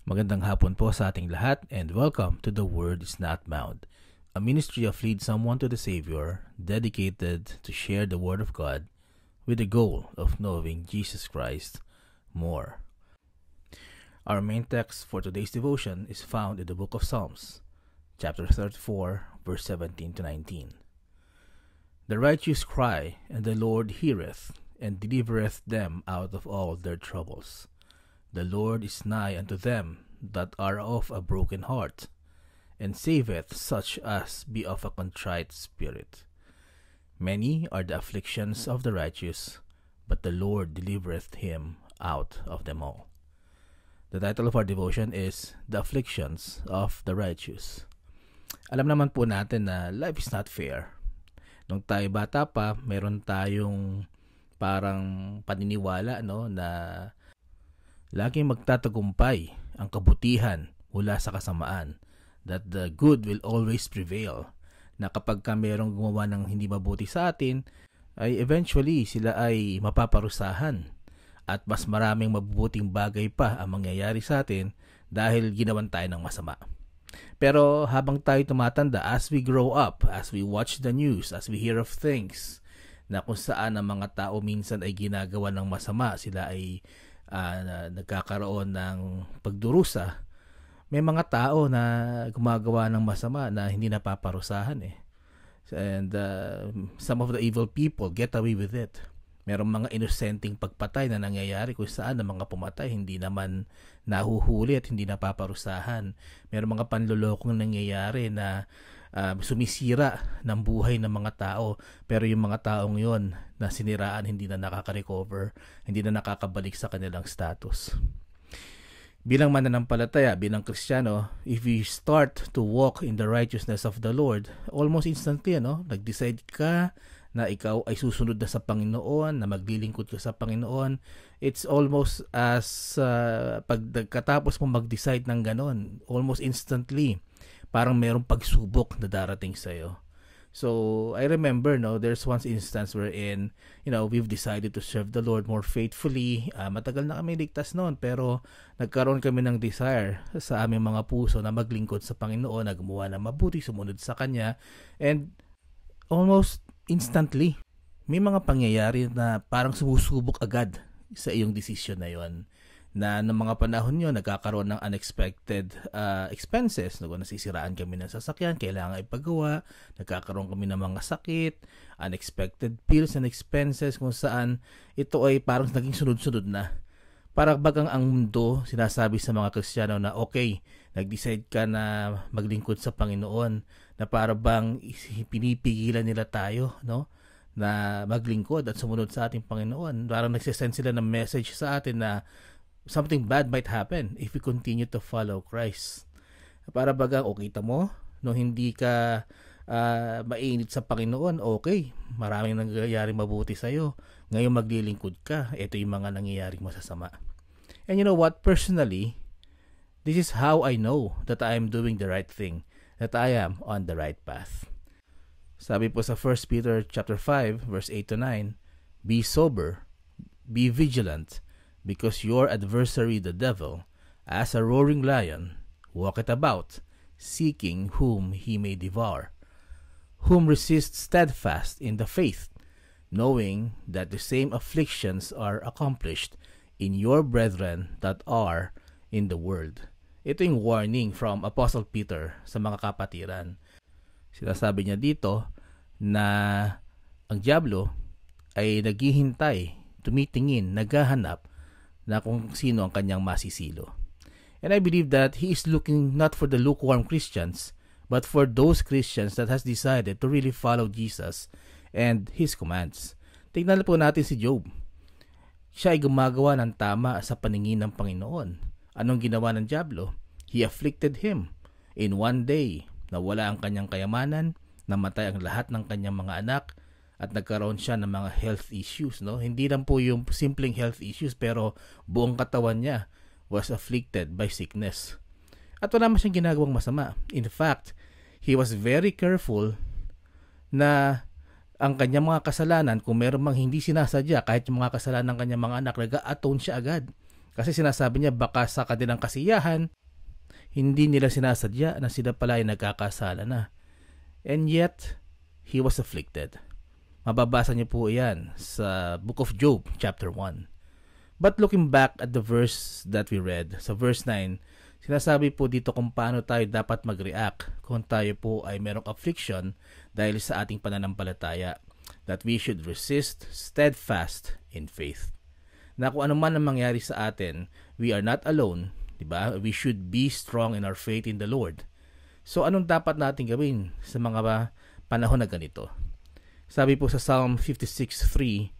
Magandang hapon po sa ating lahat and welcome to The Word is Not Bound, a ministry of Lead Someone to the Savior dedicated to share the Word of God with the goal of knowing Jesus Christ more. Our main text for today's devotion is found in the book of Psalms, chapter 34, verse 17 to 19. The righteous cry, and the Lord heareth, and delivereth them out of all their troubles. The Lord is nigh unto them that are of a broken heart, and saveth such as be of a contrite spirit. Many are the afflictions of the righteous, but the Lord delivereth him out of them all. The title of our devotion is The Afflictions of the Righteous. Alam naman po natin na life is not fair. Nung tayo bata pa, meron tayong parang paniniwala na laging magtatagumpay ang kabutihan mula sa kasamaan, that the good will always prevail, na kapag ka merong gumawa ng hindi mabuti sa atin, ay eventually sila ay mapaparusahan at mas maraming mabubuting bagay pa ang mangyayari sa atin dahil ginawan tayo ng masama. Pero habang tayo tumatanda, as we grow up, as we watch the news, as we hear of things na kung saan ang mga tao minsan ay ginagawa ng masama, sila ay nagkakaroon ng pagdurusa, may mga tao na gumagawa ng masama na hindi napaparusahan and some of the evil people get away with it. Merong mga inosenteng pagpatay na nangyayari kung saan ang mga pumatay hindi naman nahuhuli at hindi napaparusahan. Merong mga panlolokong nangyayari na sumisira ng buhay ng mga tao, pero yung mga taong yon na siniraan hindi na nakaka-recover, hindi na nakakabalik sa kanilang status. Bilang mananampalataya, bilang Kristiyano, if we start to walk in the righteousness of the Lord, almost instantly, nag-decide ka na ikaw ay susunod na sa Panginoon, na maglilingkod ka sa Panginoon, it's almost as pagkatapos mo mag-decide ng ganon, almost instantly, parang merong pagsubok na darating sa'yo. So, I remember, there's one instance wherein, we've decided to serve the Lord more faithfully. Matagal na kami ligtas noon, pero nagkaroon kami ng desire sa aming mga puso na maglingkod sa Panginoon, na gumawa ng mabuti, sumunod sa Kanya. And almost instantly, may mga pangyayari na parang sumusubok agad sa iyong desisyon na yon, na ng mga panahon yun, nagkakaroon ng unexpected expenses. Nasisiraan kami ng sasakyan, kailangan ipagawa, nagkakaroon kami ng mga sakit, unexpected bills and expenses, kung saan ito ay parang naging sunod-sunod na. Parang bagang ang mundo, sinasabi sa mga Kristiyano na okay, nag-decide ka na maglingkod sa Panginoon, na parang bang pinipigilan nila tayo, na maglingkod at sumunod sa ating Panginoon. Parang nagsisend sila ng message sa atin na something bad might happen if we continue to follow Christ. Para bagang, kita mo, nung hindi ka mainit sa Panginoon, okay, maraming nangyayari mabuti sa'yo. Ngayon maglilingkod ka, ito yung mga nangyayaring masasama. And you know what? Personally, this is how I know that I am doing the right thing, that I am on the right path. Sabi po sa 1 Peter chapter 5, verse 8 to 9, be sober, be vigilant, because your adversary the devil, as a roaring lion, walketh about, seeking whom he may devour, whom resist steadfast in the faith, knowing that the same afflictions are accomplished in your brethren that are in the world. Ito yung warning from Apostle Peter sa mga kapatiran. Sinasabi niya dito na ang diablo ay naghihintay, tumitingin, naghahanap na kung sino ang kanyang masisilo. And I believe that he is looking not for the lukewarm Christians, but for those Christians that has decided to really follow Jesus and His commands. Tingnan po natin si Job. Siya ay gumagawa ng tama sa paningin ng Panginoon. Anong ginawa ng diablo? He afflicted him. In one day, nawala ang kanyang kayamanan, namatay ang lahat ng kanyang mga anak, at nagkaroon siya ng mga health issues. Hindi lang po yung simpleng health issues, pero buong katawan niya was afflicted by sickness. At wala man siyang ginagawang masama. In fact, he was very careful na ang kanyang mga kasalanan, kung meron mang hindi sinasadya, kahit yung mga kasalanan ng kanyang mga anak, nag-atone siya agad. Kasi sinasabi niya baka sa kanilang kasiyahan, hindi nila sinasadya na sila pala ay nagkakasala na. And yet, he was afflicted. Mababasa niyo po yan sa Book of Job, chapter 1. But looking back at the verse that we read, sa verse 9, sinasabi po dito kung paano tayo dapat mag-react kung tayo po ay merong affliction dahil sa ating pananampalataya. That we should resist steadfast in faith. Na kung ano man ang mangyari sa atin, we are not alone, diba? We should be strong in our faith in the Lord. So anong dapat natin gawin sa mga panahon na ganito? Sabi po sa Psalm 56:3,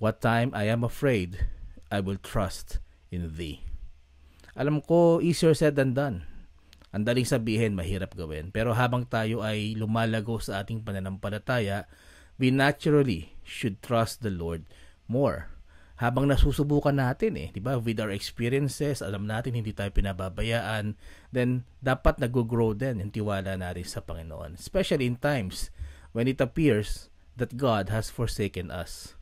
"What time I am afraid, I will trust in Thee." Alam ko, easier said than done. Ang daling sabihin, mahirap gawin. Pero habang tayo ay lumalago sa ating pananampalataya, we naturally should trust the Lord more. Habang nasusubukan natin diba? With our experiences, alam natin hindi tayo pinababayaan, then dapat nag-grow din yung tiwala natin sa Panginoon. Especially in times when it appears that God has forsaken us.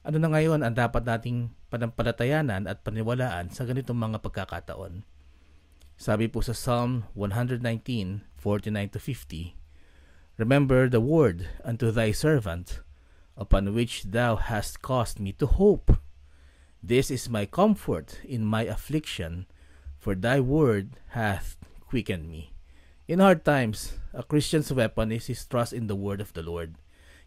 Ano na ngayon ang dapat nating panampalatayanan at paniwalaan sa ganitong mga pagkakataon? Sabi po sa Psalm 119:49-50, "Remember the word unto thy servant, upon which thou hast caused me to hope. This is my comfort in my affliction, for thy word hath quickened me." In hard times, a Christian's weapon is his trust in the word of the Lord.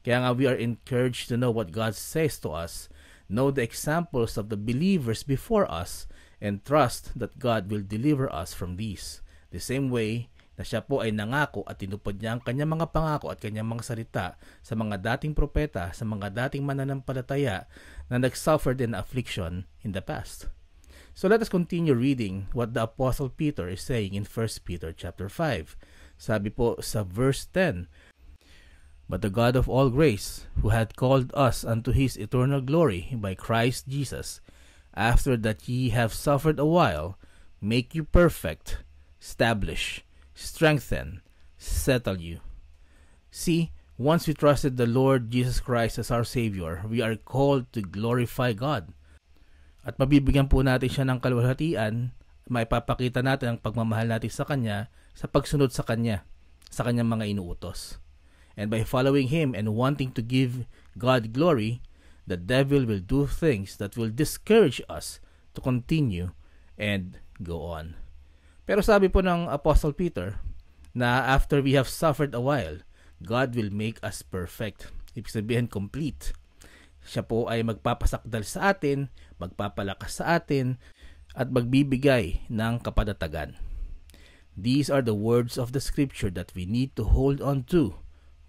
Kaya nga we are encouraged to know what God says to us, know the examples of the believers before us, and trust that God will deliver us from these. The same way na siya po ay nangako at tinupad niya ang kanyang mga pangako at kanyang mga salita sa mga dating propeta, sa mga dating mananampalataya na nag-suffered in affliction in the past. So let us continue reading what the Apostle Peter is saying in 1 Peter chapter 5. Sabi po sa verse 10, "But the God of all grace, who hath called us unto his eternal glory by Christ Jesus, after that ye have suffered a while, make you perfect, establish, strengthen, settle you." See, once we trusted the Lord Jesus Christ as our Savior, we are called to glorify God. At mabibigyan po natin siya ng kaluwalhatian, maipapakita natin ang pagmamahal natin sa Kanya sa pagsunod sa Kanya, sa Kanyang mga inuutos. And by following Him and wanting to give God glory, the devil will do things that will discourage us to continue and go on. Pero sabi po ng Apostle Peter na after we have suffered a while, God will make us perfect. Ibig sabihin, complete. Siya po ay magpapasakdal sa atin, magpapalakas sa atin, at magbibigay ng kapanatagan. These are the words of the scripture that we need to hold on to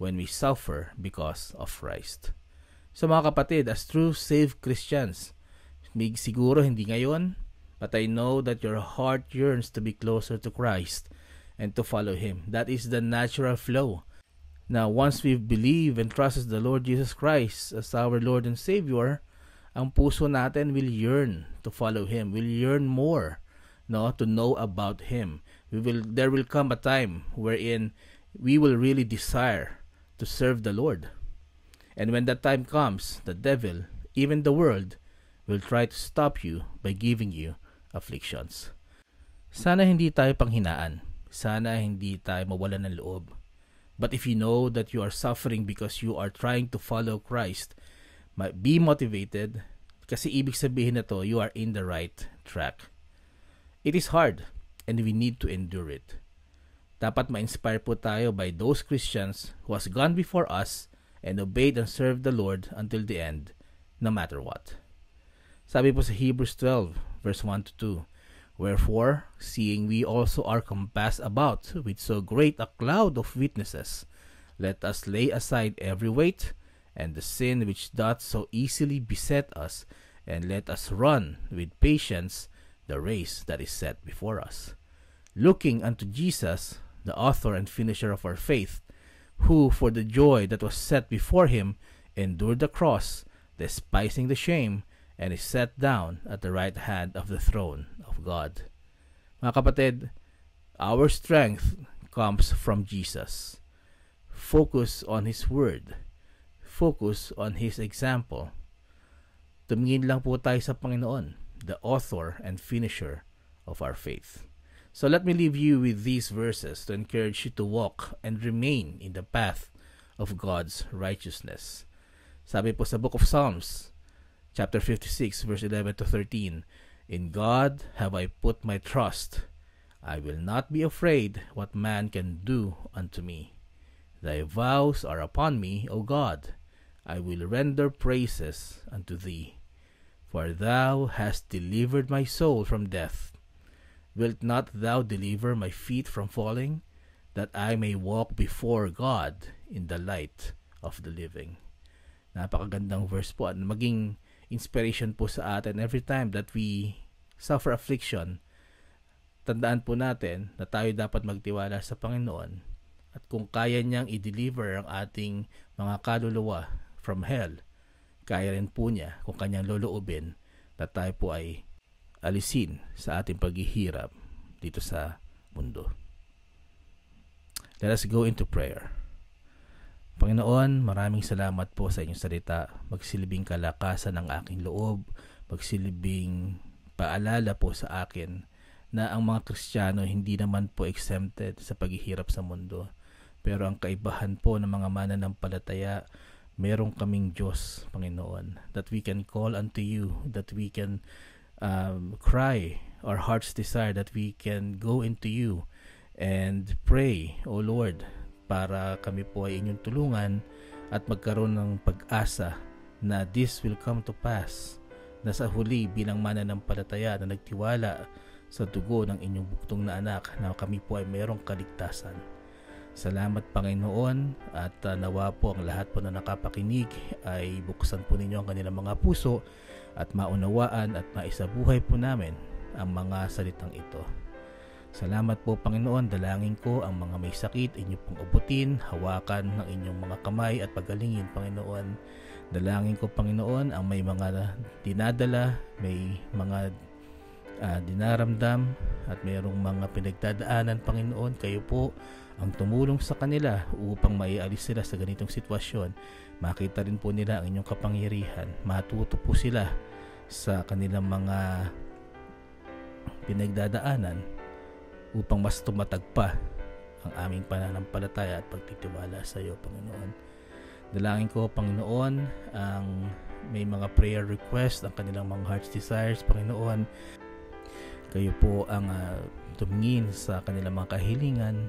when we suffer because of Christ. So mga kapatid, as true saved Christians, siguro hindi ngayon, but I know that your heart yearns to be closer to Christ and to follow Him. That is the natural flow. Now, once we believe and trust the Lord Jesus Christ as our Lord and Savior, ang puso natin will yearn to follow Him, will yearn more, to know about Him. There will come a time wherein we will really desire to serve the Lord. And when that time comes, the devil, even the world, will try to stop you by giving you afflictions. Sana hindi tayo panghinaan. Sana hindi tayo mawalan ng loob. But if you know that you are suffering because you are trying to follow Christ, be motivated, kasi ibig sabihin na to, you are in the right track. It is hard, and we need to endure it. Dapat ma-inspire po tayo by those Christians who has gone before us and obeyed and served the Lord until the end, no matter what. Sabi po sa Hebrews 12, verse 1-2, "Wherefore, seeing we also are compassed about with so great a cloud of witnesses, let us lay aside every weight, and the sin which doth so easily beset us, and let us run with patience the race that is set before us. Looking unto Jesus, the author and finisher of our faith, who for the joy that was set before him endured the cross, despising the shame, and is set down at the right hand of the throne of God." Mga kapatid, our strength comes from Jesus. Focus on His Word. Focus on His example. Tumingin lang po tayo sa Panginoon. the author and finisher of our faith. So let me leave you with these verses to encourage you to walk and remain in the path of God's righteousness. Sabi po sa Book of Psalms, chapter 56, verse 11 to 13, "In God have I put my trust. I will not be afraid what man can do unto me. Thy vows are upon me, O God. I will render praises unto thee. For thou hast delivered my soul from death. Wilt not thou deliver my feet from falling, that I may walk before God in the light of the living?" Napakagandang verse po at maging inspiration po sa atin every time that we suffer affliction. Tandaan po natin na tayo dapat magtiwala sa Panginoon, at kung kaya niyang i-deliver ang ating mga kaluluwa from hell, kaya rin po niya kung kanyang loloobin na tayo po ay alisin sa ating paghihirap dito sa mundo. Let us go into prayer. Panginoon, maraming salamat po sa inyong salita. Magsilbing kalakasan ang aking loob, magsilbing paalala po sa akin na ang mga Kristiyano hindi naman po exempted sa paghihirap sa mundo. Pero ang kaibahan po ng mga mananampalataya, meron kaming Diyos, Panginoon, that we can call unto you, that we can cry our heart's desire, that we can go into you and pray, O Lord, para kami po ay inyong tulungan at magkaroon ng pag-asa na this will come to pass, na sa huli bilang mananampalataya na nagtiwala sa dugo ng inyong buktong na anak, na kami po ay mayroong kaligtasan. Salamat, Panginoon, at nawa po ang lahat po na nakapakinig ay buksan po ninyo ang kanilang mga puso at maunawaan at maisabuhay po namin ang mga salitang ito. Salamat po, Panginoon. Dalangin ko ang mga may sakit, inyo pong ubutin, hawakan ng inyong mga kamay at pagalingin, Panginoon. Dalangin ko, Panginoon, ang may mga dinadala, may mga dinaramdam at mayroong mga pinagdadaanan, Panginoon. Kayo po ang tumulong sa kanila upang maialis sila sa ganitong sitwasyon. Makita rin po nila ang inyong kapangyarihan. Matuto po sila sa kanilang mga pinagdadaanan upang mas tumatag pa ang aming pananampalataya at pagtitiwala sa iyo, Panginoon. Dalangin ko, Panginoon, ang may mga prayer request, ang kanilang mga heart's desires, Panginoon. Kayo po ang tumingin sa kanilang mga kahilingan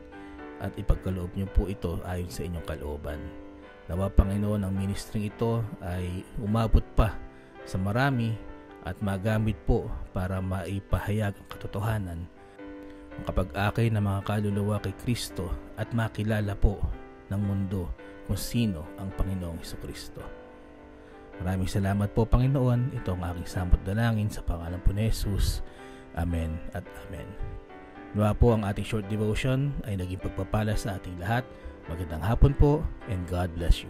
at ipagkaloob niyo po ito ayon sa inyong kalooban. Nawa, Panginoon, ang ministry ito ay umabot pa sa marami at magamit po para maipahayag ang katotohanan, ang kapag-akay ng mga kaluluwa kay Kristo at makilala po ng mundo kung sino ang Panginoong Hesukristo. Maraming salamat po, Panginoon. Ito ang aking samot dalangin sa pangalan po ni Jesus. Amen at amen. Nawa po ang ating short devotion ay naging pagpapala sa ating lahat. Magandang hapon po and God bless you.